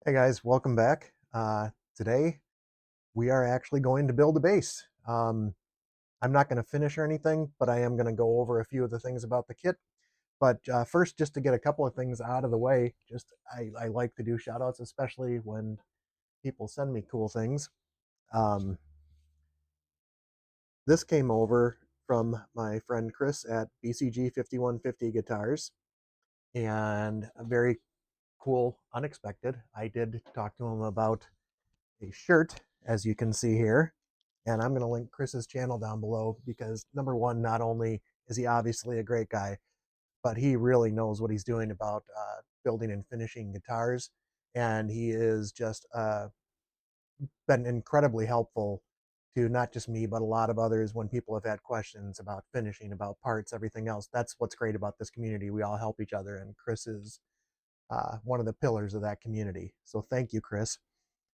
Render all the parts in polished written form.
Hey guys, welcome back. Today we are actually going to build a bass. I'm not going to finish or anything, but I am going to go over a few of the things about the kit. But first, just to get a couple of things out of the way, I like to do shout outs, especially when people send me cool things. Um, this came over from my friend Chris at BCG 5150 Guitars, and a very cool, unexpected. I did talk to him about a shirt, as you can see here. And I'm going to link Chris's channel down below because, number one, not only is he obviously a great guy, but he really knows what he's doing about building and finishing guitars. And he is just been incredibly helpful to not just me, but a lot of others when people have had questions about finishing, about parts, everything else. That's what's great about this community. We all help each other. And Chris is one of the pillars of that community. So thank you, Chris.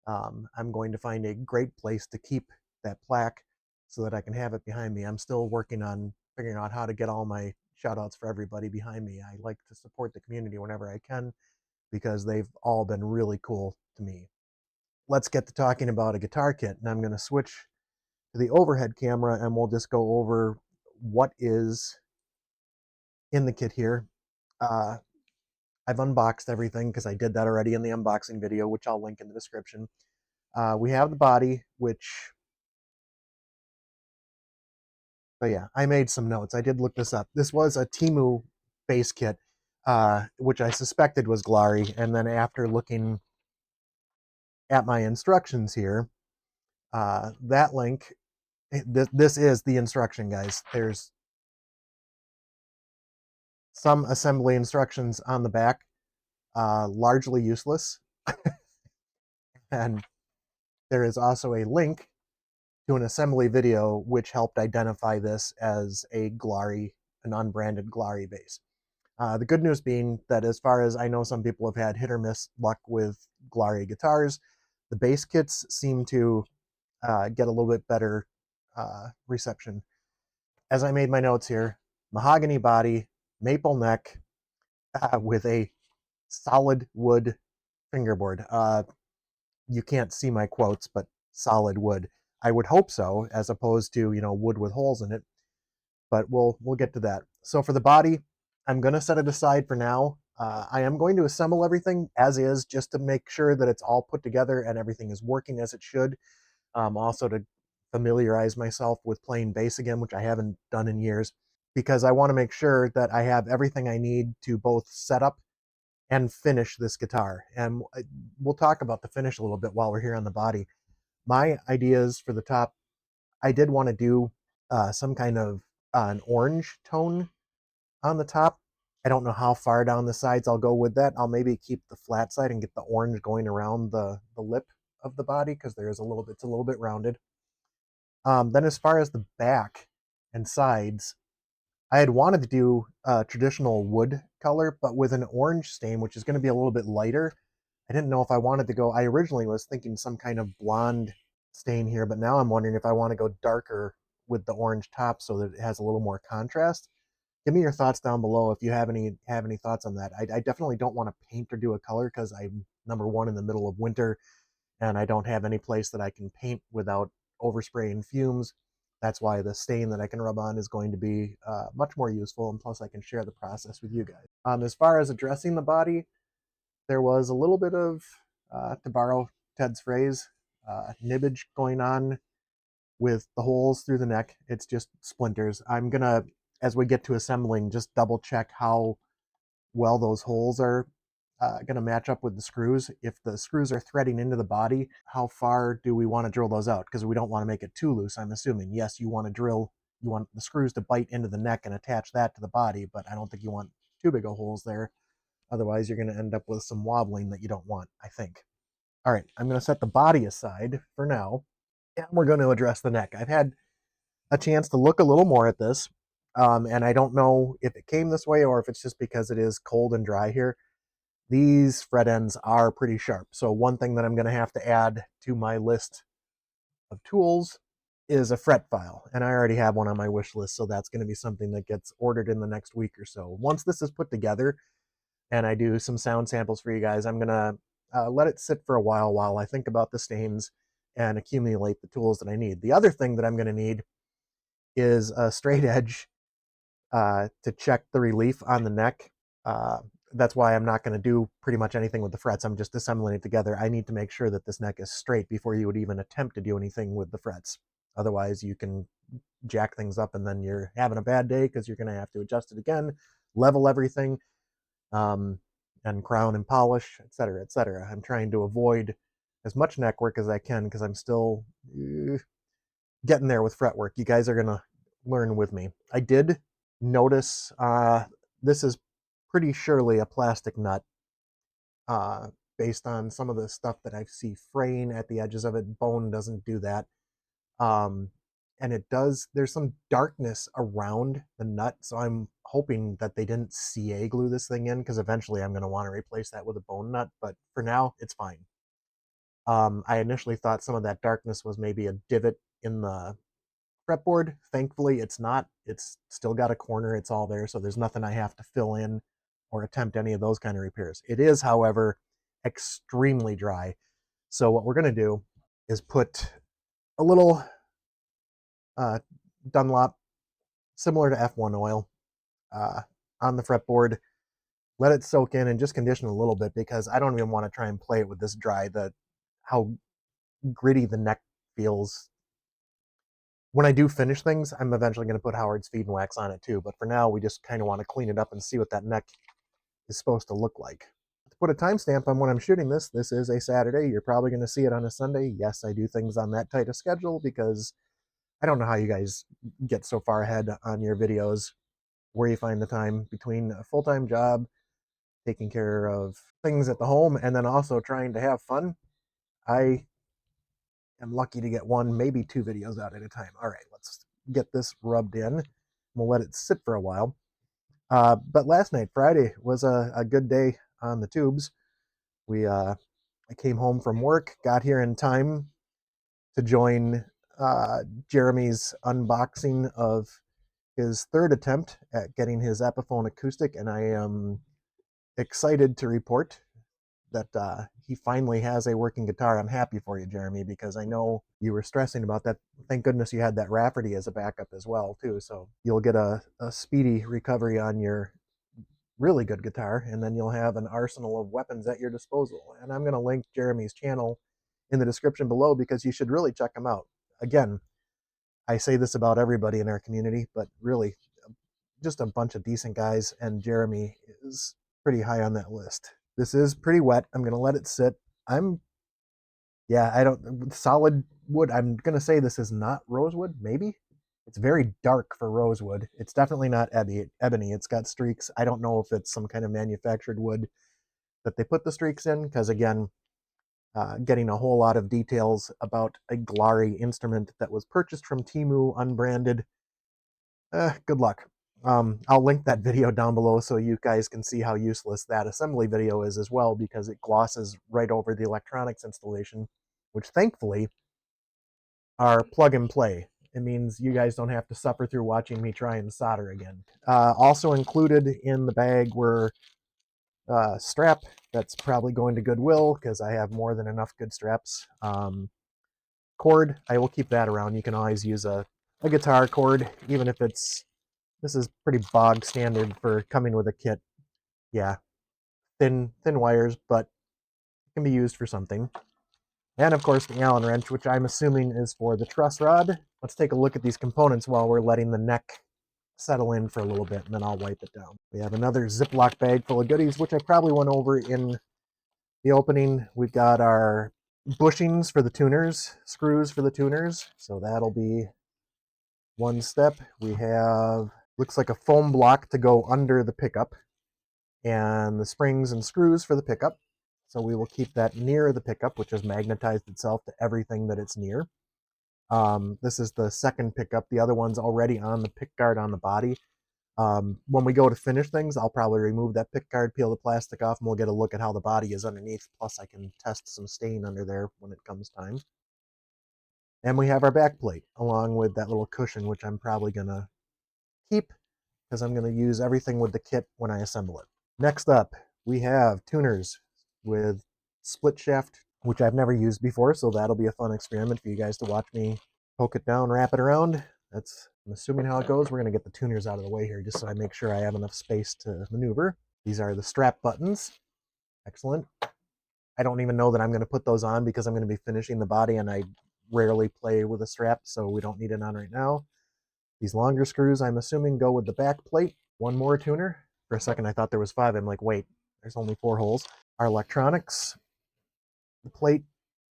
I'm going to find a great place to keep that plaque so that I can have it behind me. I'm still working on figuring out how to get all my shout outs for everybody behind me. I like to support the community whenever I can because they've all been really cool to me. Let's get to talking about a guitar kit, and I'm going to switch to the overhead camera and we'll just go over what is in the kit here. Uh, I've unboxed everything because I did that already in the unboxing video, which I'll link in the description. We have the body, which, but yeah, I made some notes. I did look this up. This was a Temu base kit, which I suspected was Glarry. And then after looking at my instructions here, that link, this is the instruction, guys. There's some assembly instructions on the back, largely useless. And there is also a link to an assembly video which helped identify this as a Glarry, an unbranded Glarry base. The good news being that, as far as I know, some people have had hit or miss luck with Glarry guitars. The bass kits seem to get a little bit better reception. As I made my notes here, mahogany body, maple neck, with a solid wood fingerboard. You can't see my quotes, but solid wood. I would hope so, as opposed to, wood with holes in it. But we'll get to that. So for the body, I'm going to set it aside for now. I am going to assemble everything as is, just to make sure that it's all put together and everything is working as it should. Also to familiarize myself with playing bass again, which I haven't done in years, because I want to make sure that I have everything I need to both set up and finish this guitar. And we'll talk about the finish a little bit while we're here on the body. My ideas for the top, I did want to do some kind of an orange tone on the top. I don't know how far down the sides I'll go with that. I'll maybe keep the flat side and get the orange going around the lip of the body, because it's a little bit rounded. Then as far as the back and sides, I had wanted to do a traditional wood color, but with an orange stain, which is going to be a little bit lighter. I didn't know if I wanted to go, I originally was thinking some kind of blonde stain here, but now I'm wondering if I want to go darker with the orange top so that it has a little more contrast. Give me your thoughts down below if you have any thoughts on that. I definitely don't want to paint or do a color because I'm, number one, in the middle of winter and I don't have any place that I can paint without overspraying fumes. That's why the stain that I can rub on is going to be much more useful, and plus I can share the process with you guys. As far as addressing the body, there was a little bit of, to borrow Ted's phrase, nibbage going on with the holes through the neck. It's just splinters. I'm gonna, as we get to assembling, just double check how well those holes are going to match up with the screws. If the screws are threading into the body, how far do we want to drill those out? Because we don't want to make it too loose, I'm assuming. Yes, you want the screws to bite into the neck and attach that to the body, but I don't think you want too big of holes there. Otherwise, you're going to end up with some wobbling that you don't want, I think. All right, I'm going to set the body aside for now, and we're going to address the neck. I've had a chance to look a little more at this, and I don't know if it came this way or if it's just because it is cold and dry here. These fret ends are pretty sharp. So one thing that I'm going to have to add to my list of tools is a fret file. And I already have one on my wish list, so that's going to be something that gets ordered in the next week or so. Once this is put together and I do some sound samples for you guys, I'm going to let it sit for a while I think about the stains and accumulate the tools that I need. The other thing that I'm going to need is a straight edge to check the relief on the neck. Uh, that's why I'm not going to do pretty much anything with the frets. I'm just assembling it together. I need to make sure that this neck is straight before you would even attempt to do anything with the frets. Otherwise, you can jack things up and then you're having a bad day because you're going to have to adjust it again, level everything, and crown and polish, etc., etc. I'm trying to avoid as much neck work as I can because I'm still getting there with fretwork. You guys are going to learn with me. I did notice this is pretty surely a plastic nut based on some of the stuff that I see fraying at the edges of it. Bone doesn't do that. And it does, there's some darkness around the nut, so I'm hoping that they didn't CA glue this thing in, because eventually I'm going to want to replace that with a bone nut, but for now it's fine. I initially thought some of that darkness was maybe a divot in the fretboard. Thankfully it's not. It's still got a corner, it's all there, so there's nothing I have to fill in or attempt any of those kind of repairs. It is, however, extremely dry, so what we're going to do is put a little Dunlop, similar to F1 oil, on the fretboard. Let it soak in and just condition a little bit, because I don't even want to try and play it with this dry. How gritty the neck feels. When I do finish things, I'm eventually going to put Howard's Feed and Wax on it too, but for now we just kind of want to clean it up and see what that neck is supposed to look like. To put a timestamp on when I'm shooting this, this is a Saturday. You're probably going to see it on a Sunday. Yes, I do things on that tight a schedule because I don't know how you guys get so far ahead on your videos, where you find the time between a full-time job, taking care of things at the home, and then also trying to have fun. I am lucky to get one, maybe 2 videos out at a time. All right, let's get this rubbed in. We'll let it sit for a while. But last night, Friday, was a good day on the tubes. I came home from work, got here in time to join Jeremy's unboxing of his 3rd attempt at getting his Epiphone acoustic, and I am excited to report that he finally has a working guitar. I'm happy for you, Jeremy, because I know you were stressing about that. Thank goodness you had that Rafferty as a backup as well, too, so you'll get a speedy recovery on your really good guitar, and then you'll have an arsenal of weapons at your disposal. And I'm going to link Jeremy's channel in the description below, because you should really check him out. Again, I say this about everybody in our community, but really just a bunch of decent guys, and Jeremy is pretty high on that list. This is pretty wet. I'm going to let it sit. I don't, solid wood. I'm going to say this is not rosewood, maybe. It's very dark for rosewood. It's definitely not ebony. It's got streaks. I don't know if it's some kind of manufactured wood that they put the streaks in, because again, getting a whole lot of details about a Glarry instrument that was purchased from Temu, unbranded, good luck. I'll link that video down below so you guys can see how useless that assembly video is as well, because it glosses right over the electronics installation, which thankfully are plug and play. It means you guys don't have to suffer through watching me try and solder again. Also included in the bag were strap that's probably going to Goodwill, because I have more than enough good straps. Cord, I will keep that around. You can always use a guitar cord, even if it's, this is pretty bog standard for coming with a kit. Yeah, thin wires, but it can be used for something. And of course the Allen wrench, which I'm assuming is for the truss rod. Let's take a look at these components while we're letting the neck settle in for a little bit, and then I'll wipe it down. We have another Ziploc bag full of goodies, which I probably went over in the opening. We've got our bushings for the tuners, screws for the tuners, so that'll be one step. We have, looks like a foam block to go under the pickup, and the springs and screws for the pickup. So we will keep that near the pickup, which has magnetized itself to everything that it's near. This is the second pickup. The other one's already on the pick guard on the body. When we go to finish things, I'll probably remove that pick guard, peel the plastic off, and we'll get a look at how the body is underneath. Plus I can test some stain under there when it comes time. And we have our back plate, along with that little cushion, which I'm probably going to keep, because I'm going to use everything with the kit when I assemble it. Next up, we have tuners with split shaft, which I've never used before, so that'll be a fun experiment for you guys to watch me poke it down, wrap it around. That's, I'm assuming, how it goes. We're going to get the tuners out of the way here just so I make sure I have enough space to maneuver. These are the strap buttons. Excellent. I don't even know that I'm going to put those on because I'm going to be finishing the body, and I rarely play with a strap, so we don't need it on right now. These longer screws, I'm assuming, go with the back plate. One more tuner. For a second, I thought there was 5. I'm like, wait, there's only 4 holes. Our electronics, the plate,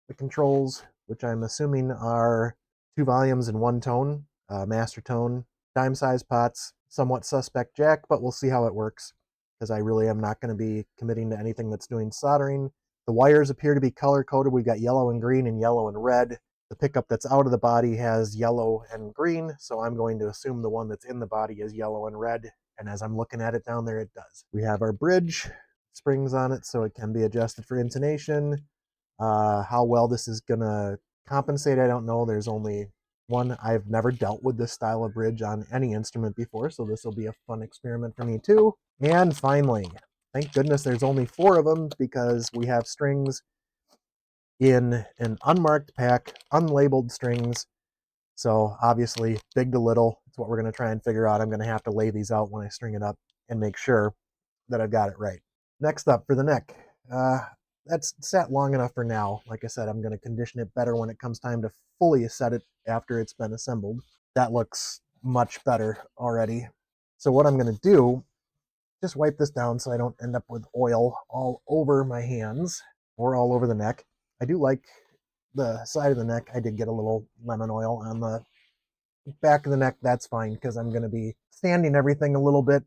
the controls, which I'm assuming are 2 volumes and 1 tone, master tone, dime size pots, somewhat suspect jack, but we'll see how it works because I really am not going to be committing to anything that's doing soldering. The wires appear to be color coded. We've got yellow and green and yellow and red. The pickup that's out of the body has yellow and green, so I'm going to assume the one that's in the body is yellow and red, and as I'm looking at it down there, it does. We have our bridge, springs on it so it can be adjusted for intonation. How well this is going to compensate, I don't know. There's only one. I've never dealt with this style of bridge on any instrument before, so this will be a fun experiment for me too. And finally, thank goodness there's only 4 of them because we have strings in an unmarked pack, unlabeled strings. So obviously, big to little, it's what we're going to try and figure out. I'm going to have to lay these out when I string it up and make sure that I've got it right. Next up for the neck. That's sat long enough for now. Like I said, I'm going to condition it better when it comes time to fully set it after it's been assembled. That looks much better already. So what I'm going to do, just wipe this down so I don't end up with oil all over my hands or all over the neck. I do like the side of the neck. I did get a little lemon oil on the back of the neck. That's fine because I'm going to be sanding everything a little bit.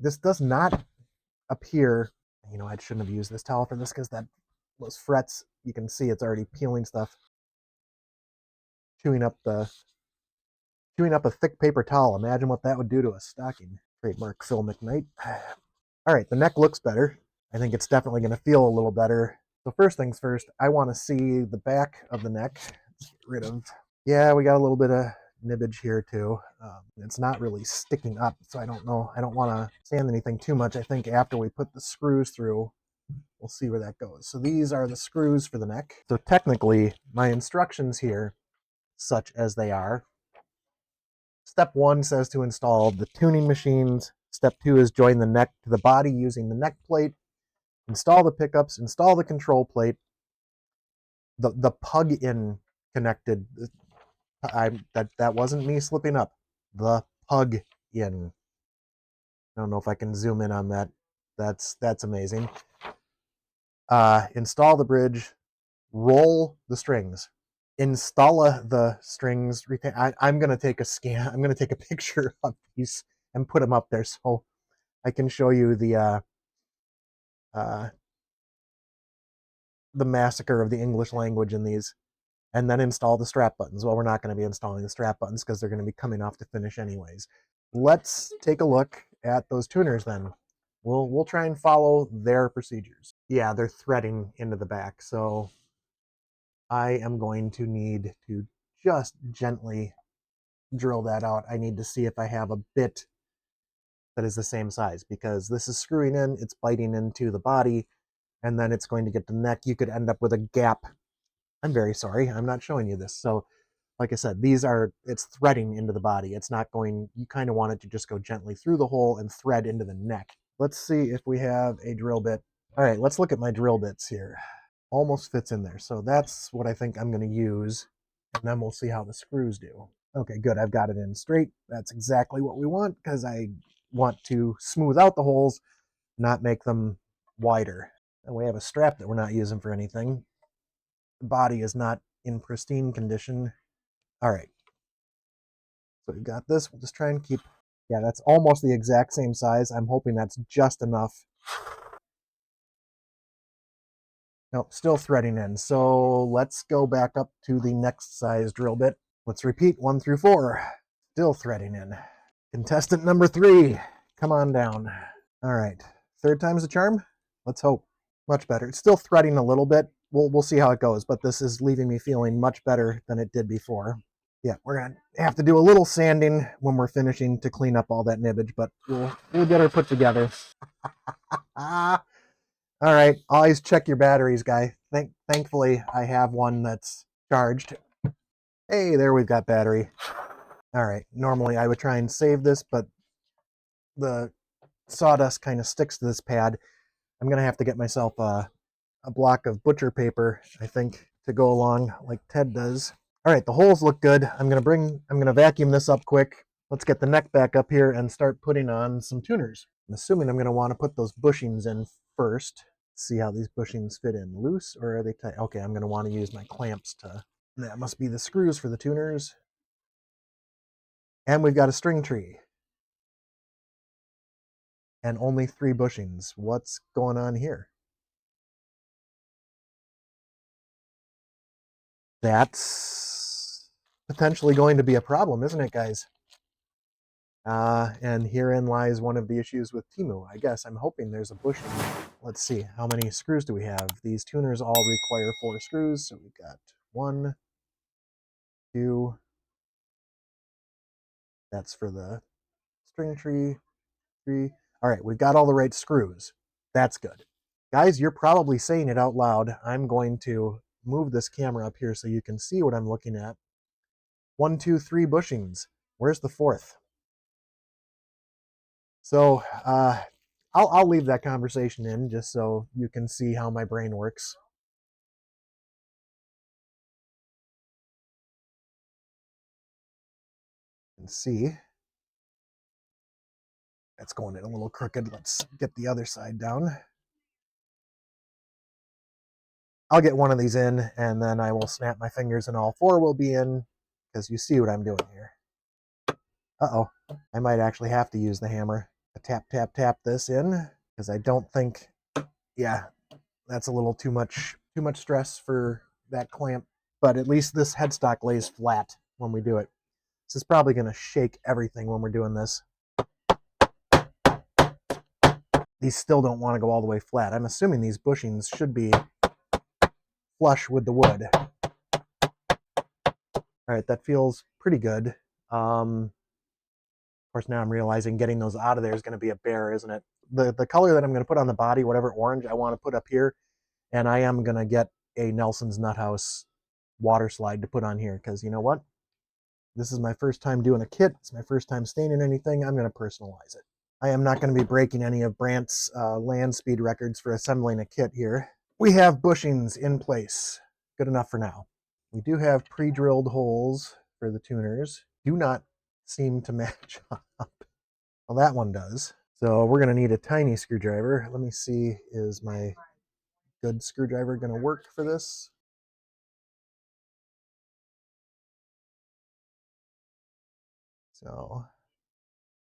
This does not appear, you know, I shouldn't have used this towel for this because those frets, you can see it's already peeling stuff, chewing up a thick paper towel. Imagine what that would do to a stocking. Trademark Phil McKnight. All right, the neck looks better. I think it's definitely going to feel a little better. So first things first, I want to see the back of the neck. Let's get rid of, yeah, we got a little bit of nibbage here too. It's not really sticking up, so I don't know. I don't want to sand anything too much. I think after we put the screws through, we'll see where that goes. So these are the screws for the neck. So technically, my instructions here, such as they are, step 1 says to install the tuning machines. Step 2 is join the neck to the body using the neck plate. Install the pickups, install the control plate. The plug-in connected, that wasn't me slipping up. The plug-in. I don't know if I can zoom in on that. That's amazing. Install the bridge, roll the strings, install the strings. I'm going to take a scan. I'm going to take a picture of these and put them up there so I can show you the massacre of the English language in these. And then install the strap buttons. Well, we're not going to be installing the strap buttons because they're going to be coming off to finish anyways. Let's take a look at those tuners then. We'll try and follow their procedures. Yeah, they're threading into the back, so I am going to need to just gently drill that out. I need to see if I have a bit that is the same size because this is screwing in, it's biting into the body, and then it's going to get the neck. You could end up with a gap. I'm very sorry, I'm not showing you this. So like I said, it's threading into the body. It's not going, you kind of want it to just go gently through the hole and thread into the neck. Let's see if we have a drill bit. All right, let's look at my drill bits here. Almost fits in there. So that's what I think I'm going to use. And then we'll see how the screws do. Okay, good. I've got it in straight. That's exactly what we want because I want to smooth out the holes, not make them wider. And we have a strap that we're not using for anything. The body is not in pristine condition. All right. So we've got this. We'll just try and keep, yeah, that's almost the exact same size. I'm hoping that's just enough. Nope, still threading in. So let's go back up to the next size drill bit. Let's repeat 1 through 4. Still threading in. Contestant number 3, come on down. All right, 3rd time's the charm. Let's hope. Much better. It's still threading a little bit. We'll see how it goes, but this is leaving me feeling much better than it did before. Yeah, we're going to have to do a little sanding when we're finishing to clean up all that nibbage, but we'll get her put together. All right, always check your batteries, guy. Thankfully, I have one that's charged. Hey, there we've got battery. All right, normally I would try and save this, but the sawdust kind of sticks to this pad. I'm gonna have to get myself a block of butcher paper, I think, to go along like Ted does. All right, the holes look good. I'm gonna vacuum this up quick. Let's get the neck back up here and start putting on some tuners. I'm assuming I'm gonna want to put those bushings in first. See how these bushings fit in. Loose or are they tight? Okay, I'm gonna want to use my clamps to. That must be the screws for the tuners. And we've got a string tree. And only 3 bushings. What's going on here? That's potentially going to be a problem, isn't it, guys? And herein lies one of the issues with Temu. I guess I'm hoping there's a bushing. Let's see, how many screws do we have? These tuners all require 4 screws, so we've got 1, 2. That's for the string tree, 3. All right, we've got all the right screws. That's good. Guys, you're probably saying it out loud. I'm going to move this camera up here so you can see what I'm looking at. 1, 2, 3 bushings. Where's the 4th? So I'll leave that conversation in just so you can see how my brain works. And see. That's going in a little crooked. Let's get the other side down. I'll get one of these in, and then I will snap my fingers and all 4 will be in, because you see what I'm doing here. Uh-oh. I might actually have to use the hammer. Tap, tap, tap this in, because I don't think, yeah, that's a little too much stress for that clamp. But at least this headstock lays flat when we do it. This is probably going to shake everything when we're doing this. These still don't want to go all the way flat. I'm assuming these bushings should be flush with the wood. All right, that feels pretty good. Of course, now I'm realizing getting those out of there is going to be a bear, isn't it? The color that I'm going to put on the body, whatever orange I want to put up here, and I am going to get a Nelson's Nuthouse water slide to put on here, because you know what? This is my first time doing a kit. It's my first time staining anything. I'm going to personalize it. I am not going to be breaking any of Brandt's land speed records for assembling a kit here. We have bushings in place. Good enough for now. We do have pre-drilled holes for the tuners. Do not seem to match up. Well, that one does. So we're going to need a tiny screwdriver. Let me see, is my good screwdriver going to work for this? So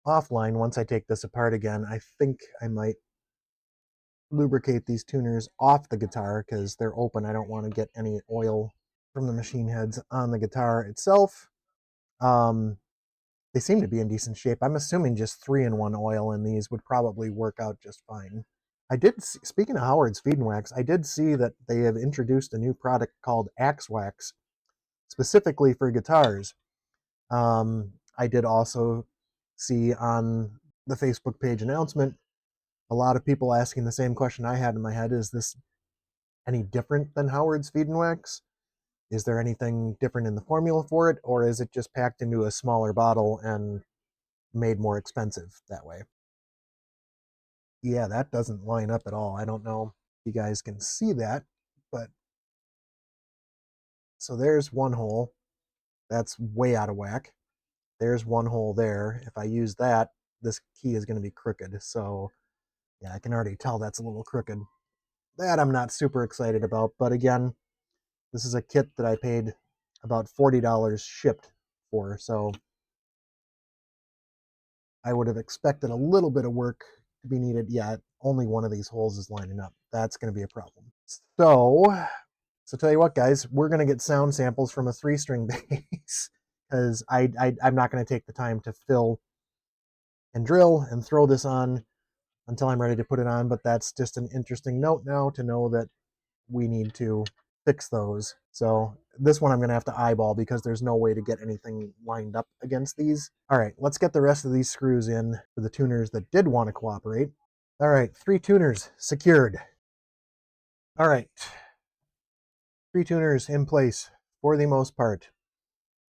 offline, once I take this apart again, I think I might lubricate these tuners off the guitar because they're open. I don't want to get any oil from the machine heads on the guitar itself. They seem to be in decent shape. I'm assuming just 3-in-1 oil in these would probably work out just fine. I did see, speaking of Howard's Feed and Wax, I did see that they have introduced a new product called Axe Wax specifically for guitars. I did also see on the Facebook page announcement a lot of people asking the same question I had in my head. Is this any different than Howard's Feed and Wax? Is there anything different in the formula for it, or is it just packed into a smaller bottle and made more expensive that way? Yeah, that doesn't line up at all. I don't know if you guys can see that, but so there's one hole. That's way out of whack. There's one hole there. If I use that, this key is going to be crooked. So yeah, I can already tell that's a little crooked. That I'm not super excited about, but again, this is a kit that I paid about $40 shipped for, so I would have expected a little bit of work to be needed. Yeah, only one of these holes is lining up. That's going to be a problem. So tell you what, guys, we're going to get sound samples from a 3-string bass because I'm not going to take the time to fill and drill and throw this on until I'm ready to put it on, but that's just an interesting note now to know that we need to fix those. So this one I'm going to have to eyeball because there's no way to get anything lined up against these. All right, let's get the rest of these screws in for the tuners that did want to cooperate. All right, 3 tuners secured. All right, tree tuners in place for the most part.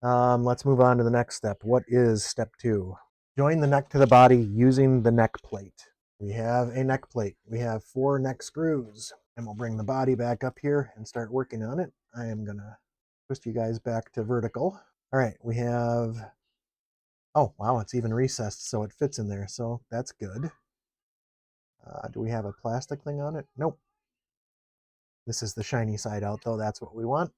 Let's move on to the next step. What is step 2? Join the neck to the body using the neck plate. We have a neck plate. We have 4 neck screws, and we'll bring the body back up here and start working on it. I am gonna twist you guys back to vertical. All right, we have, oh wow, it's even recessed so it fits in there, so that's good. Do we have a plastic thing on it? Nope. This is the shiny side out though, that's what we want.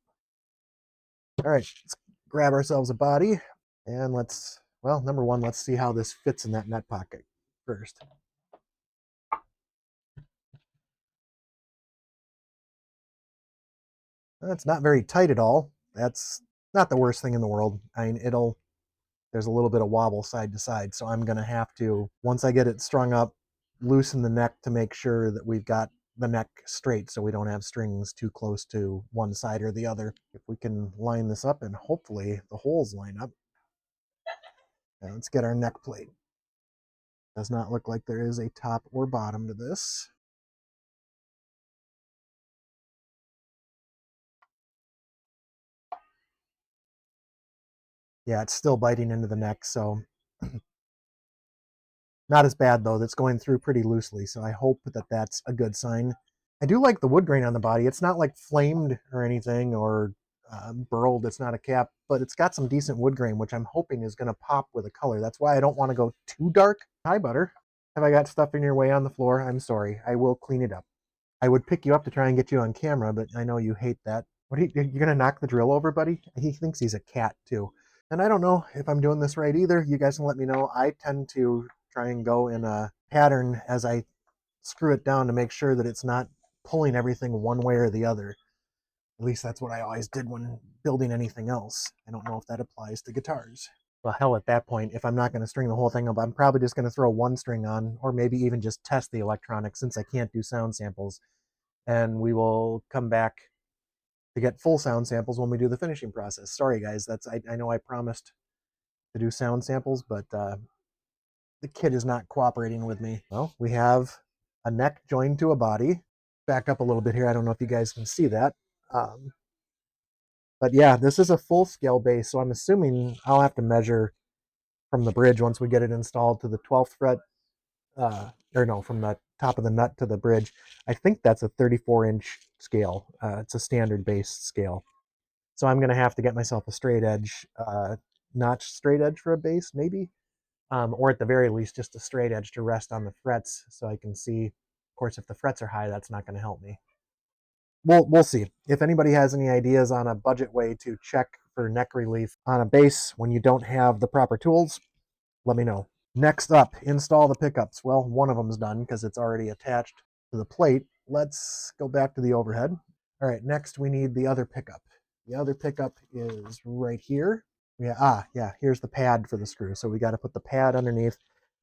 All right, let's grab ourselves a body, and let's, well, number one, let's see how this fits in that net pocket first. It's not very tight at all. That's not the worst thing in the world. I mean, there's a little bit of wobble side to side, so I'm gonna have to, once I get it strung up, loosen the neck to make sure that we've got the neck straight so we don't have strings too close to one side or the other. If we can line this up and hopefully the holes line up. Now let's get our neck plate. Does not look like there is a top or bottom to this. Yeah, it's still biting into the neck, so not as bad though. That's going through pretty loosely, so I hope that that's a good sign. I do like the wood grain on the body. It's not like flamed or anything or burled. It's not a cap, but it's got some decent wood grain, which I'm hoping is going to pop with a color. That's why I don't want to go too dark. Hi, Butter. Have I got stuff in your way on the floor? I'm sorry. I will clean it up. I would pick you up to try and get you on camera, but I know you hate that. What are you going to knock the drill over, buddy? He thinks he's a cat, too. And I don't know if I'm doing this right either. You guys can let me know. I tend to try and go in a pattern as I screw it down to make sure that it's not pulling everything one way or the other. At least that's what I always did when building anything else. I don't know if that applies to guitars. Well, hell, at that point, if I'm not going to string the whole thing up, I'm probably just going to throw one string on, or maybe even just test the electronics since I can't do sound samples. And we will come back to get full sound samples when we do the finishing process. Sorry, guys. I know I promised to do sound samples, but the kid is not cooperating with me. Well, we have a neck joined to a body. Back up a little bit here. I don't know if you guys can see that. But yeah, this is a full scale bass, so I'm assuming I'll have to measure from the bridge once we get it installed to the 12th fret, or no, from the top of the nut to the bridge. I think that's a 34-inch scale. It's a standard bass scale. So I'm going to have to get myself a straight edge, notch straight edge for a bass, maybe. Or at the very least, just a straight edge to rest on the frets so I can see. Of course, if the frets are high, that's not going to help me. We'll see. If anybody has any ideas on a budget way to check for neck relief on a bass when you don't have the proper tools, let me know. Next up, install the pickups. Well, one of them's done because it's already attached to the plate. Let's go back to the overhead. All right, next we need the other pickup. The other pickup is right here. Yeah, here's the pad for the screw. So we got to put the pad underneath.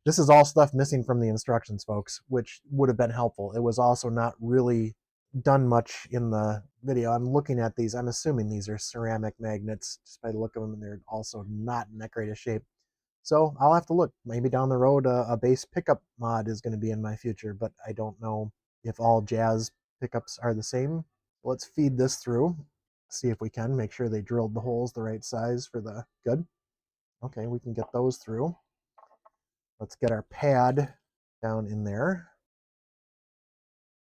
This is all stuff missing from the instructions, folks, which would have been helpful. It was also not really done much in the video. I'm looking at these. I'm assuming these are ceramic magnets just by the look of them, and they're also not in that great a shape. So I'll have to look. Maybe down the road, a bass pickup mod is going to be in my future, but I don't know if all jazz pickups are the same. Let's feed this through, see if we can make sure they drilled the holes the right size for the good. Okay, we can get those through. Let's get our pad down in there.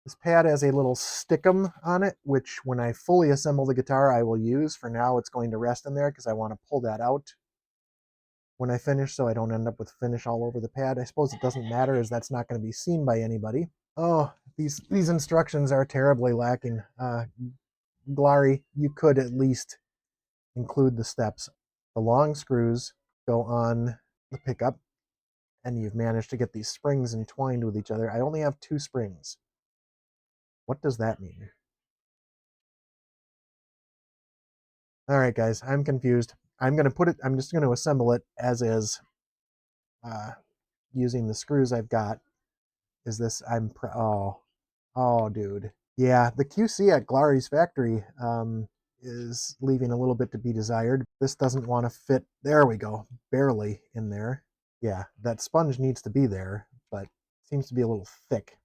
This pad has a little stickum on it, which when I fully assemble the guitar, I will use. For now, it's going to rest in there because I want to pull that out when I finish so I don't end up with finish all over the pad. I suppose it doesn't matter as that's not going to be seen by anybody. Oh, these instructions are terribly lacking. Glarry, you could at least include the steps. The long screws go on the pickup, and you've managed to get these springs entwined with each other. I only have 2 springs. What does that mean? All right, guys, I'm confused. I'm just going to assemble it as is, using the screws I've got. Is this, oh, dude. Yeah, the QC at Glarry's factory is leaving a little bit to be desired. This doesn't want to fit, there we go, barely in there. Yeah, that sponge needs to be there, but seems to be a little thick,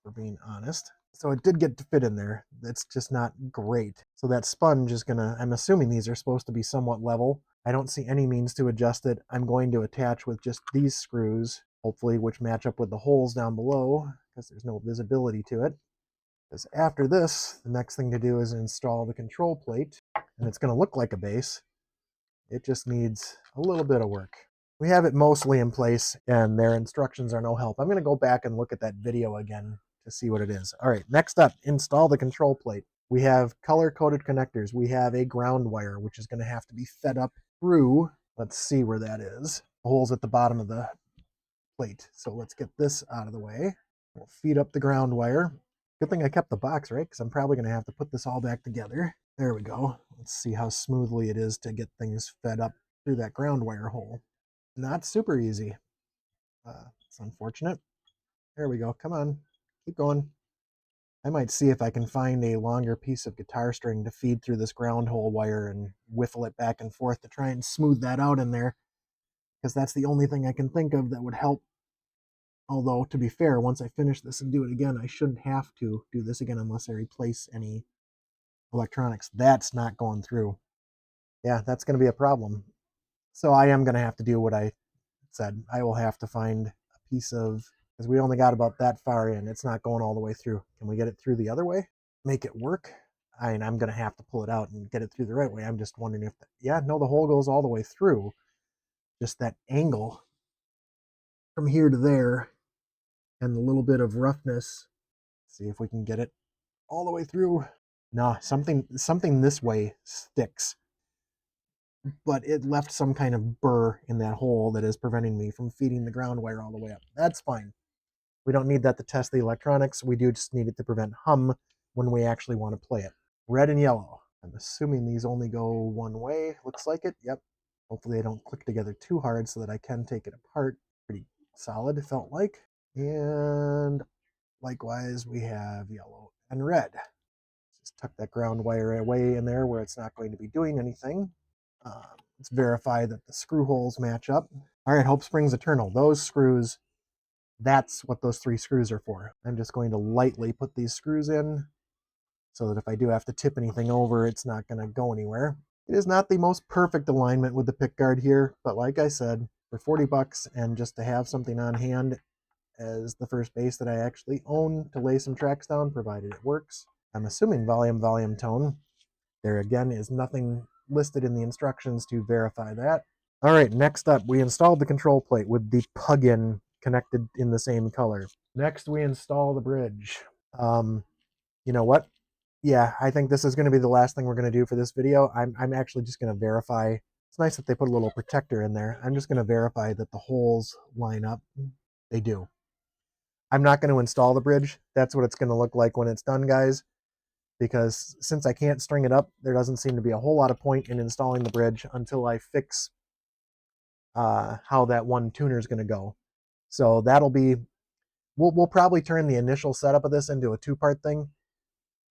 for being honest. So it did get to fit in there. That's just not great. So that sponge is gonna, I'm assuming these are supposed to be somewhat level. I don't see any means to adjust it. I'm going to attach with just these screws, hopefully, which match up with the holes down below, because there's no visibility to it. Because after this, the next thing to do is install the control plate, and it's gonna look like a base. It just needs a little bit of work. We have it mostly in place, and their instructions are no help. I'm gonna go back and look at that video again to see what it is. All right, next up, install the control plate. We have color-coded connectors. We have a ground wire, which is going to have to be fed up through, let's see where that is, the holes at the bottom of the plate. So let's get this out of the way. We'll feed up the ground wire. Good thing I kept the box, right? Because I'm probably going to have to put this all back together. There we go. Let's see how smoothly it is to get things fed up through that ground wire hole. Not super easy. It's unfortunate. There we go. Come on. Keep going. I might see if I can find a longer piece of guitar string to feed through this ground hole wire and whiffle it back and forth to try and smooth that out in there, because that's the only thing I can think of that would help. Although, to be fair, once I finish this and do it again, I shouldn't have to do this again unless I replace any electronics. That's not going through. Yeah, that's going to be a problem. So I am going to have to do what I said. I will have to find a piece of, because we only got about that far in. It's not going all the way through. Can we get it through the other way? Make it work? I mean, I'm going to have to pull it out and get it through the right way. I'm just wondering if, yeah, no, the hole goes all the way through. Just that angle from here to there and the little bit of roughness. See if we can get it all the way through. No, something this way sticks. But it left some kind of burr in that hole that is preventing me from feeding the ground wire all the way up. That's fine. We don't need that to test the electronics. We do just need it to prevent hum when we actually want to play it. Red and yellow. I'm assuming these only go one way. Looks like it. Yep. Hopefully they don't click together too hard so that I can take it apart. Pretty solid, it felt like. And likewise, we have yellow and red. Just tuck that ground wire away in there where it's not going to be doing anything. Let's verify that the screw holes match up. All right, hope springs eternal. Those screws, that's what those 3 screws are for. I'm just going to lightly put these screws in so that if I do have to tip anything over, it's not going to go anywhere. It is not the most perfect alignment with the pick guard here, but like I said, for 40 bucks and just to have something on hand as the first bass that I actually own to lay some tracks down, provided it works. I'm assuming volume, tone. There again is nothing listed in the instructions to verify that. All right, next up, we installed the control plate with the plug-in connected in the same color. Next, we install the bridge. You know what? Yeah, I think this is going to be the last thing we're going to do for this video. I'm actually just going to verify. It's nice that they put a little protector in there. I'm just going to verify that the holes line up. They do. I'm not going to install the bridge. That's what it's going to look like when it's done, guys. Because since I can't string it up, there doesn't seem to be a whole lot of point in installing the bridge until I fix how that one tuner is going to go. So that'll be, we'll probably turn the initial setup of this into a 2-part thing,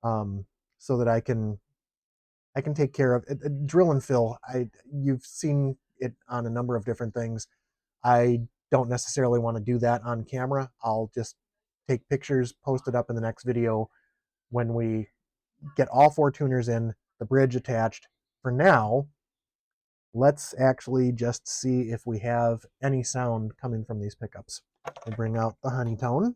so that I can take care of it. Drill and fill. You've seen it on a number of different things. I don't necessarily want to do that on camera. I'll just take pictures, post it up in the next video when we get all 4 tuners in, the bridge attached. For now, let's actually just see if we have any sound coming from these pickups. We'll bring out the honeytone,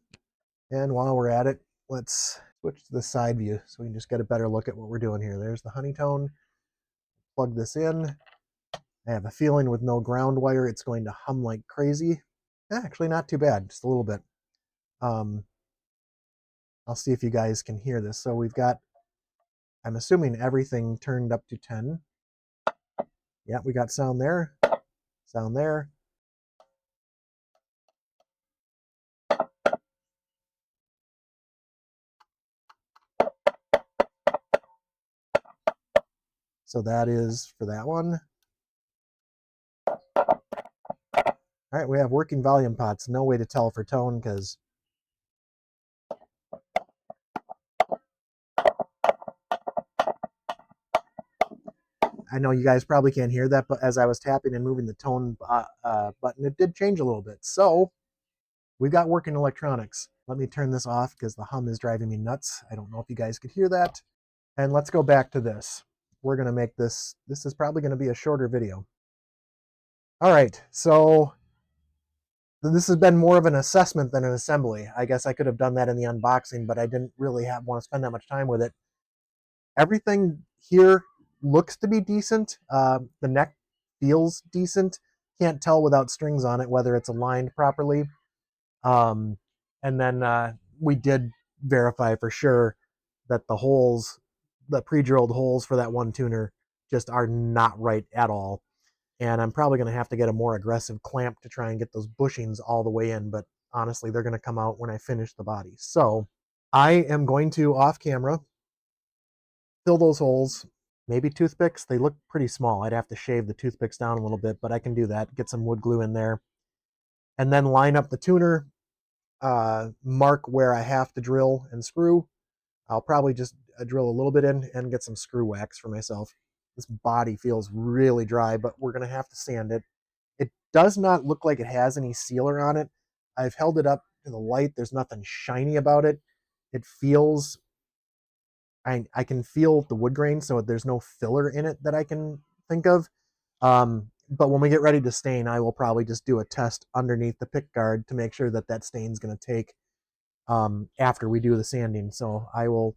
and while we're at it, let's switch to the side view so we can just get a better look at what we're doing here. There's the honeytone. Plug this in. I have a feeling with no ground wire, it's going to hum like crazy. Actually, not too bad, just a little bit. I'll see if you guys can hear this. So we've got, I'm assuming everything turned up to 10. Yeah, we got sound there, sound there. So that is for that one. All right, we have working volume pots. No way to tell for tone because I know you guys probably can't hear that, but as I was tapping and moving the tone button, it did change a little bit. So we've got working electronics. Let me turn this off because the hum is driving me nuts. I don't know if you guys could hear that. And let's go back to this. We're going to make this is probably going to be a shorter video. All right, so this has been more of an assessment than an assembly. I guess I could have done that in the unboxing, but I didn't really want to spend that much time with it. Everything here looks to be decent. The neck feels decent. Can't tell without strings on it whether it's aligned properly. And then we did verify for sure that the holes, the pre-drilled holes for that one tuner, just are not right at all. And I'm probably going to have to get a more aggressive clamp to try and get those bushings all the way in, but honestly, they're going to come out when I finish the body. So I am going to, off camera, fill those holes. Maybe toothpicks. They look pretty small. I'd have to shave the toothpicks down a little bit, but I can do that. Get some wood glue in there. And then line up the tuner, mark where I have to drill and screw. I'll probably just drill a little bit in and get some screw wax for myself. This body feels really dry, but we're going to have to sand it. It does not look like it has any sealer on it. I've held it up to the light. There's nothing shiny about it. It feels, I can feel the wood grain, so there's no filler in it that I can think of. But when we get ready to stain, I will probably just do a test underneath the pick guard to make sure that that stain's going to take after we do the sanding. So I will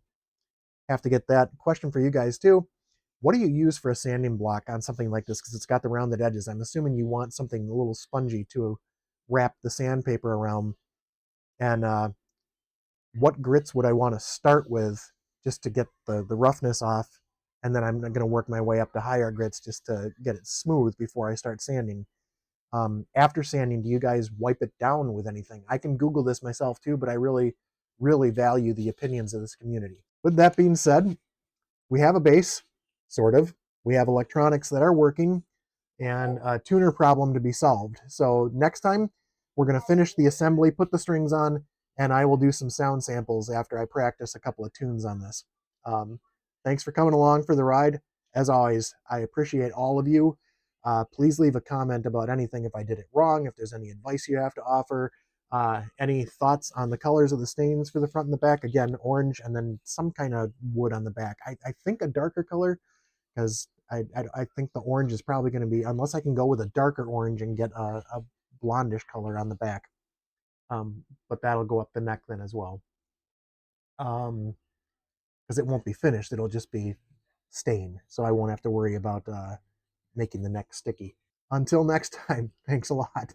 have to get that. Question for you guys too. What do you use for a sanding block on something like this? Because it's got the rounded edges. I'm assuming you want something a little spongy to wrap the sandpaper around. And what grits would I want to start with just to get the roughness off? And then I'm going to work my way up to higher grits just to get it smooth before I start sanding. After sanding, do you guys wipe it down with anything? I can Google this myself too, but I really, really value the opinions of this community. With that being said, we have a base, sort of. We have electronics that are working and a tuner problem to be solved. So next time, we're going to finish the assembly, put the strings on, and I will do some sound samples after I practice a couple of tunes on this. Thanks for coming along for the ride. As always, I appreciate all of you. Please leave a comment about anything if I did it wrong, if there's any advice you have to offer, any thoughts on the colors of the stains for the front and the back. Again, orange and then some kind of wood on the back. I think a darker color, because I think the orange is probably going to be, unless I can go with a darker orange and get a blondish color on the back. But that'll go up the neck then as well. Because it won't be finished. It'll just be stain. So I won't have to worry about making the neck sticky. Until next time, thanks a lot.